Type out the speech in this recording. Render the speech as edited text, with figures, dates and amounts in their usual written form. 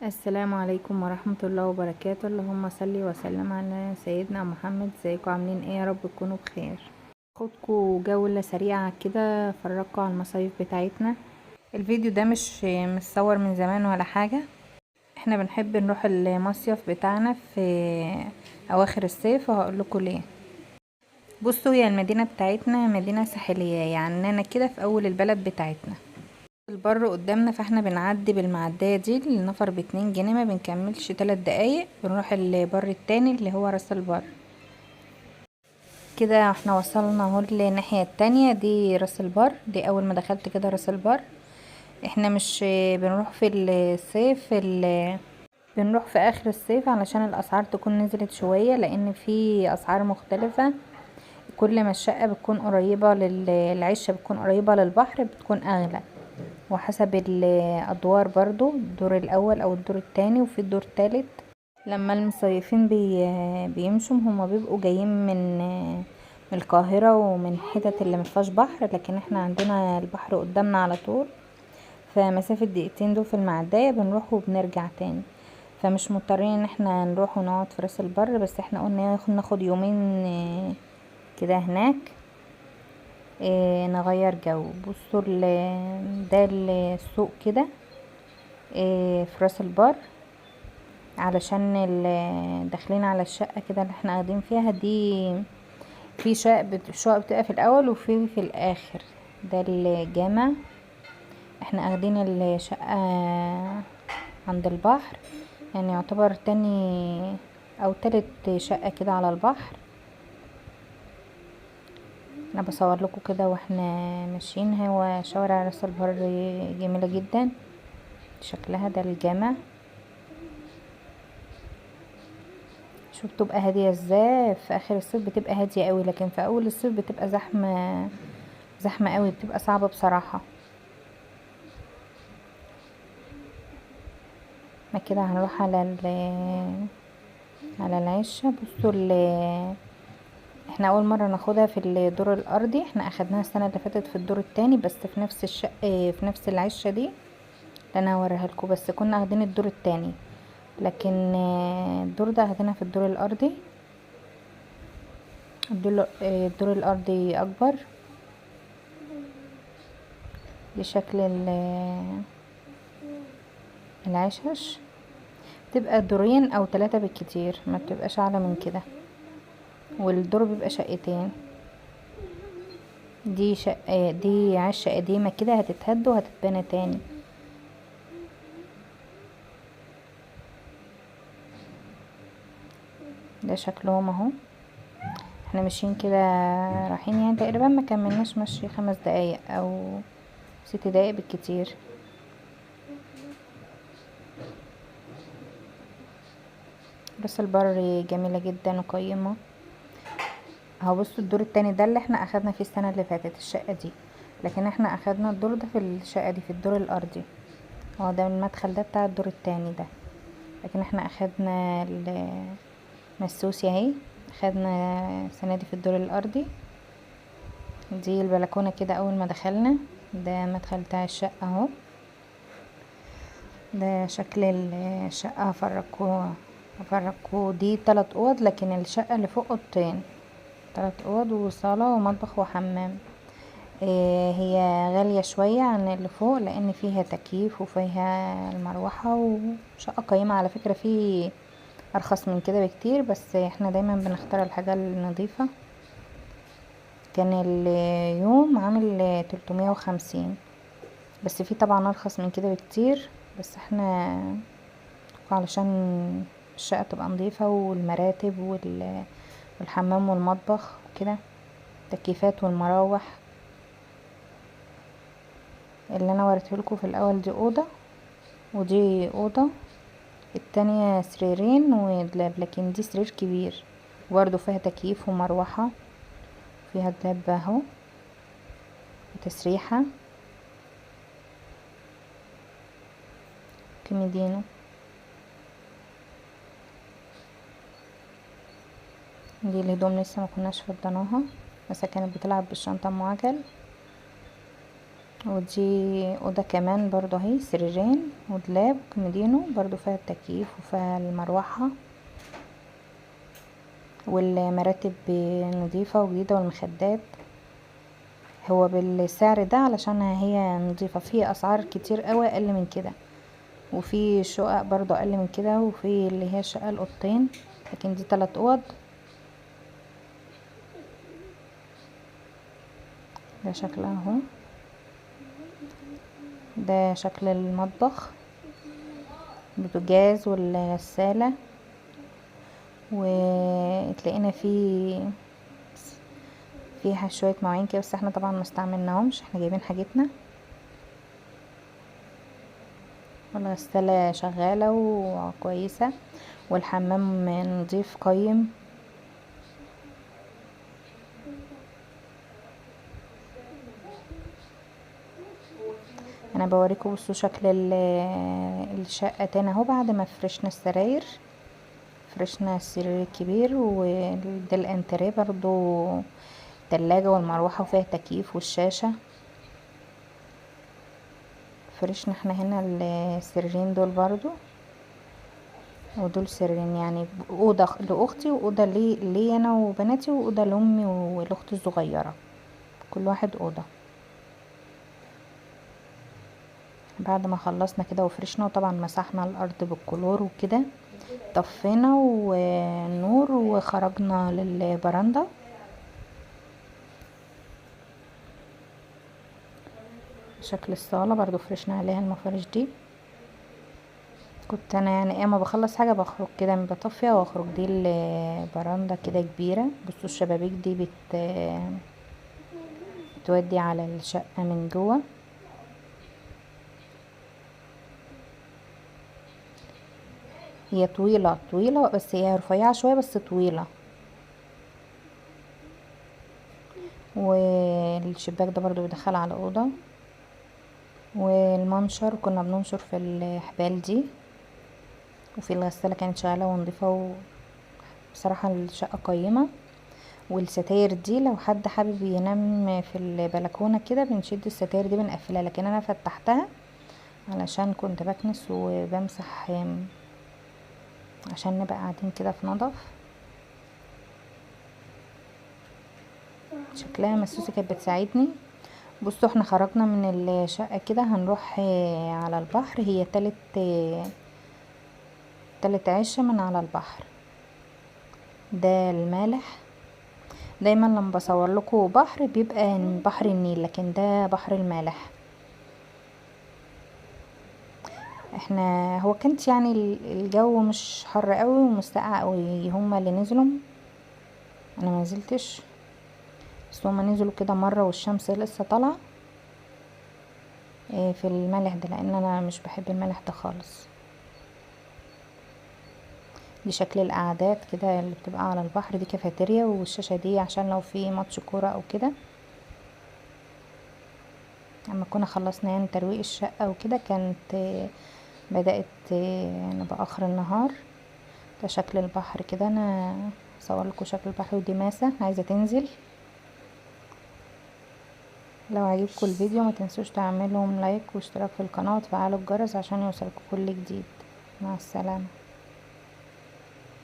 السلام عليكم ورحمة الله وبركاته. اللهم صل وسلم على سيدنا محمد. ازيكم عاملين ايه؟ يا رب تكونوا بخير. خدكوا جولة سريعة كده فرجكوا على المصايف بتاعتنا. الفيديو ده مش متصور من زمان ولا حاجة. احنا بنحب نروح المصيف بتاعنا في اواخر الصيف، وهقول لكم ليه. بصوا، هي المدينة بتاعتنا مدينة ساحلية، يعني انا كده في اول البلد بتاعتنا. البر قدامنا، فاحنا بنعدي بالمعدية دي النفر ب2 جنيه، ما بنكملش 3 دقايق بنروح البر التاني اللي هو راس البر. كده احنا وصلنا اهو للناحية التانية، دي راس البر. دي اول ما دخلت كده راس البر. احنا مش بنروح في الصيف، بنروح في اخر الصيف علشان الاسعار تكون نزلت شوية، لان في اسعار مختلفة. كل ما الشقة بتكون قريبة العشة بتكون قريبة للبحر بتكون اغلى، وحسب الادوار برضو، الدور الاول او الدور التاني وفي الدور التالت. لما المصيفين بيمشوا هما بيبقوا جايين من القاهرة ومن حتت اللي مفيهاش بحر، لكن احنا عندنا البحر قدامنا على طول. فمسافة دقيقتين دول في المعدية بنروح وبنرجع تاني، فمش مضطرين ان احنا نروح ونقعد في راس البر. بس احنا قلنا ناخد يومين كده هناك، نغير جو. بصوا ده السوق كده في راس البر، علشان داخلين على الشقة كده اللي احنا قاعدين فيها دي. في شقق بتبقى في الاول وفي الاخر. ده الجامع. احنا قاعدين الشقة عند البحر، يعني يعتبر تاني او تالت شقة كده على البحر. انا بصور لكم كده واحنا ماشيين. هو شوارع راس البر جميلة جدا شكلها. ده الجامع. شو بتبقى هادية ازاي؟ في اخر الصيف بتبقى هادية قوي، لكن في اول الصيف بتبقى زحمة، زحمة قوي، بتبقى صعبة بصراحة. ما كده هنروح على العشة. بصوا احنا اول مرة ناخدها في الدور الارضي. احنا اخدناها السنة اللي فاتت في الدور التاني، بس في نفس الشقة في نفس العشة دي اللي انا هوريها لكم، بس كنا اخدين الدور التاني. لكن الدور ده اخدنا في الدور الارضي. الدور الارضي اكبر. دي شكل العشش. تبقى دورين او 3 بالكتير، ما بتبقاش اعلى من كده، والدور بيبقى شقتين. دي شقة، دي عشة قديمة كده هتتهد وهتتبنى تاني. ده شكلهم اهو. احنا ماشيين كده رايحين، يعني تقريبا ما كملناش مشي 5 دقايق او 6 دقايق بالكتير. راس البر جميلة جدا وقيمة اهو. بصوا الدور التاني ده اللي احنا اخدنا فيه السنة اللي فاتت الشقة دي، لكن احنا اخدنا الدور ده في الشقة دي في الدور الارضي. اه، ده المدخل ده بتاع الدور التاني ده، لكن احنا اخدنا المسوسي اهي. اخدنا السنة دي في الدور الارضي. دي البلكونة كده اول ما دخلنا. ده مدخل بتاع الشقة اهو. ده شكل الشقة. هفرجكوا دي 3 اوض، لكن الشقة اللي فوق اوضتين. 3 اوض وصالة ومطبخ وحمام. هي غالية شوية عن اللي فوق، لان فيها تكييف وفيها المروحة، وشقة قيمة على فكرة. في ارخص من كده بكتير، بس احنا دايما بنختار الحاجة النظيفة. كان اليوم عامل 350، بس في طبعا ارخص من كده بكتير، بس احنا علشان الشقة تبقى نظيفة، والمراتب والحمام والمطبخ وكده، تكييفات والمراوح. اللي انا وريتهولكوا في الاول دي اوضة، ودي اوضة التانية سريرين لكن دي سرير كبير، وبرضه فيها تكييف ومروحة، فيها دولاب اهو وتسريحة كوميدينو. دي الهدوم لسه ما كناش فضيناها، بس كانت بتلعب بالشنطة ام عجل. ودي اوضه كمان برضو اهي، سريرين ودولاب وكوميدينو برضو فيها التكييف وفيها المروحه، والمراتب نظيفه وجديده والمخدات. هو بالسعر ده علشان هي نظيفه، في اسعار كتير قوي اقل من كده، وفي شقق برضو اقل من كده، وفي اللي هي شقه الاوضتين، لكن دي 3 اوض. ده شكلها اهو، ده شكل المطبخ، بوتاجاز والغسالة، وتلاقينا فيها شوية مواعين كده، بس احنا طبعا ما استعملناهمش، احنا جايبين حاجتنا. والغسالة شغالة وكويسة، والحمام نضيف قيم. انا بوريكم بصوا شكل الشقة تاني اهو، بعد ما فرشنا السراير، فرشنا السرير الكبير، وده الانتريه برضو تلاجة والمروحة وفيها تكييف والشاشة. فرشنا احنا هنا السريرين دول برضو، ودول سريرين يعني، اوضه لاختي واوضه لي انا وبناتي، واوضه لامي والاخت الصغيره، كل واحد اوضه. بعد ما خلصنا كده وفرشنا، وطبعا مسحنا الارض بالكلور وكده، طفينا والنور وخرجنا للبرندة. شكل الصالة برضو فرشنا عليها المفارش دي. كنت انا يعني اما بخلص حاجة بخرج كده من بطفيها واخرج. دي البرندة كده كبيرة، بصوا الشبابيك دي بتودي على الشقة من جوه. هي طويلة طويلة، بس هي رفيعة شوية بس طويلة. والشباك ده برضو بيدخل على أوضة. والمنشر كنا بننشر في الحبال دي، وفي الغسالة كانت شغالة ونضيفة، بصراحة الشقة قيمة. والستاير دي لو حد حابب ينام في البلكونة كده بنشد الستاير دي بنقفلها، لكن انا فتحتها علشان كنت بكنس وبمسح، عشان نبقى قاعدين كده في نضف. شكلها مسوسة كانت بتساعدني. بصوا احنا خرجنا من الشقة كده هنروح على البحر، هي تالت عشة من على البحر. ده المالح، دايما لما بصور لكم بحر بيبقى بحر النيل، لكن ده بحر المالح. احنا هو كانت يعني الجو مش حر قوي ومش ساقع قوي، هما اللي نزلوا، انا ما نزلتش، بس هما نزلوا كده مرة والشمس لسه طالعه في المالح ده، لان انا مش بحب المالح ده خالص. دي شكل القعدات كده اللي بتبقى على البحر، دي كافيتيريا، والشاشة دي عشان لو في ماتش كورة او كده. اما كنا خلصنا يعني ترويق الشقة وكده، كانت بدأت نبقى اخر النهار. ده شكل البحر كده، انا صور لكم شكل البحر. ودي ماسة عايزة تنزل. لو عجبكم الفيديو ما تنسوش تعملوا لايك واشتراك في القناة وتفعلوا الجرس عشان يوصلكم كل جديد. مع السلامة.